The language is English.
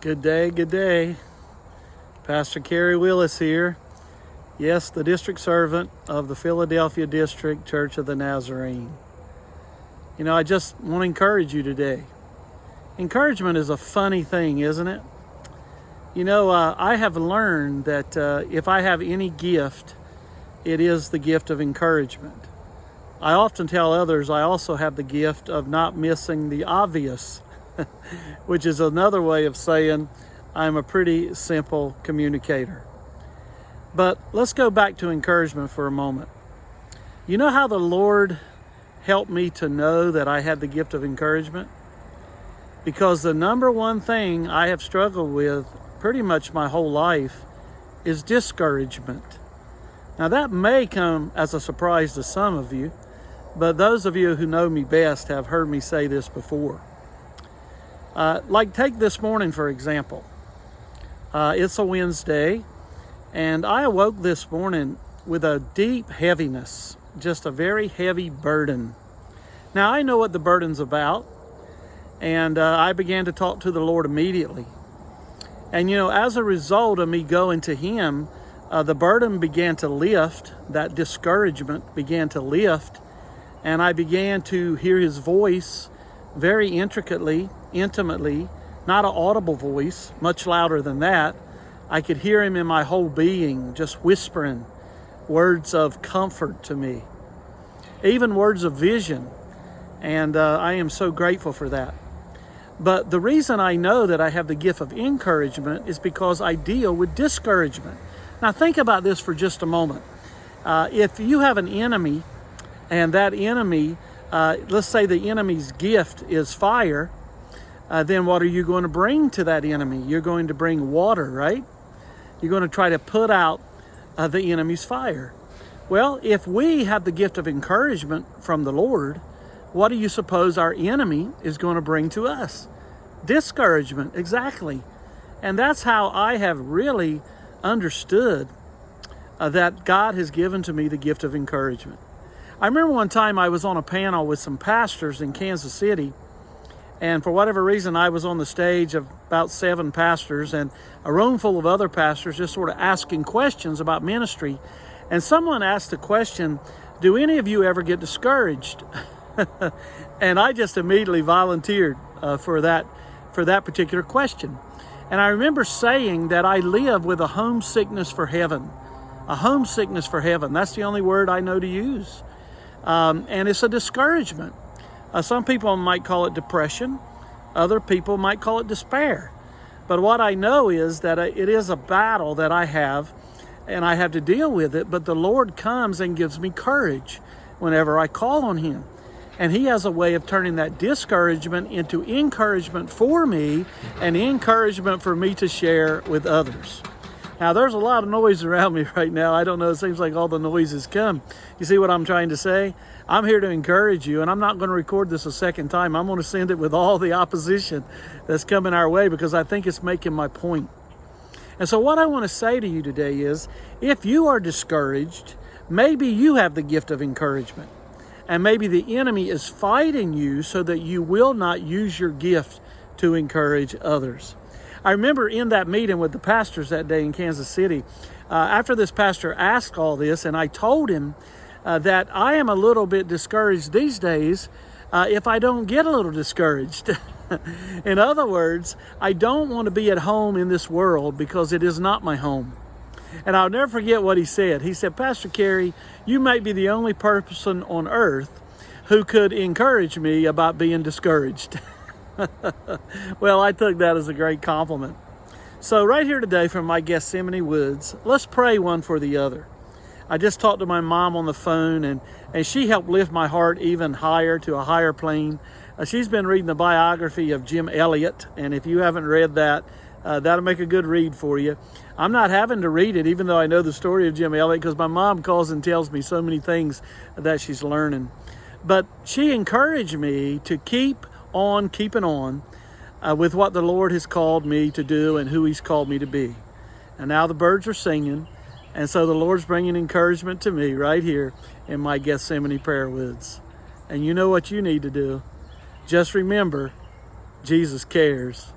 Good day, good day. Pastor Kerry Willis here. Yes, the district servant of the Philadelphia District Church of the Nazarene. You know, I just want to encourage you today. Encouragement is a funny thing, isn't it? You know, I have learned that if I have any gift, it is the gift of encouragement. I often tell others I also have the gift of not missing the obvious, which is another way of saying I'm a pretty simple communicator. But let's go back to encouragement for a moment. You know how the Lord helped me to know that I had the gift of encouragement? Because the number one thing I have struggled with pretty much my whole life is discouragement. Now that may come as a surprise to some of you, but those of you who know me best have heard me say this before. Like take this morning, for example. It's a Wednesday, and I awoke this morning with a deep heaviness, just a very heavy burden. Now, I know what the burden's about, and I began to talk to the Lord immediately. And, you know, as a result of me going to Him, the burden began to lift, that discouragement began to lift, and I began to hear His voice very intricately, intimately, not an audible voice, much louder than that. I could hear Him in my whole being, just whispering words of comfort to me, even words of vision. And I am so grateful for that. But the reason I know that I have the gift of encouragement is because I deal with discouragement. Now think about this for just a moment. If you have an enemy, and that enemy, let's say the enemy's gift is fire, then what are you going to bring to that enemy? You're going to bring water, right? You're going to try to put out the enemy's fire. Well, if we have the gift of encouragement from the Lord, what do you suppose our enemy is going to bring to us? Discouragement, exactly. And that's how I have really understood that God has given to me the gift of encouragement. I remember one time I was on a panel with some pastors in Kansas City, and for whatever reason I was on the stage of about 7 pastors and a room full of other pastors just sort of asking questions about ministry. And someone asked the question, do any of you ever get discouraged? And I just immediately volunteered for that particular question. And I remember saying that I live with a homesickness for heaven. A homesickness for heaven. That's the only word I know to use. And it's a discouragement. Some people might call it depression. Other people might call it despair. But what I know is that it is a battle that I have, and I have to deal with it. But the Lord comes and gives me courage whenever I call on Him. And He has a way of turning that discouragement into encouragement for me and encouragement for me to share with others. Now, there's a lot of noise around me right now. I don't know, it seems like all the noise has come. You see what I'm trying to say? I'm here to encourage you, and I'm not going to record this a second time. I'm going to send it with all the opposition that's coming our way because I think it's making my point. And so what I want to say to you today is, if you are discouraged, maybe you have the gift of encouragement. And maybe the enemy is fighting you so that you will not use your gift to encourage others. I remember in that meeting with the pastors that day in Kansas City, after this pastor asked all this, and I told him that I am a little bit discouraged these days if I don't get a little discouraged. In other words, I don't want to be at home in this world because it is not my home. And I'll never forget what he said. He said, Pastor Kerry, you might be the only person on earth who could encourage me about being discouraged. Well, I took that as a great compliment. So right here today from my Gethsemane woods, let's pray one for the other. I just talked to my mom on the phone, and she helped lift my heart even higher to a higher plane. She's been reading the biography of Jim Elliot, and if you haven't read that, that'll make a good read for you. I'm not having to read it, even though I know the story of Jim Elliot, because my mom calls and tells me so many things that she's learning. But she encouraged me to keep on keeping on with what the Lord has called me to do and who He's called me to be. And now the birds are singing, and so the Lord's bringing encouragement to me right here in my Gethsemane prayer woods. And you know what you need to do. Just remember, Jesus cares.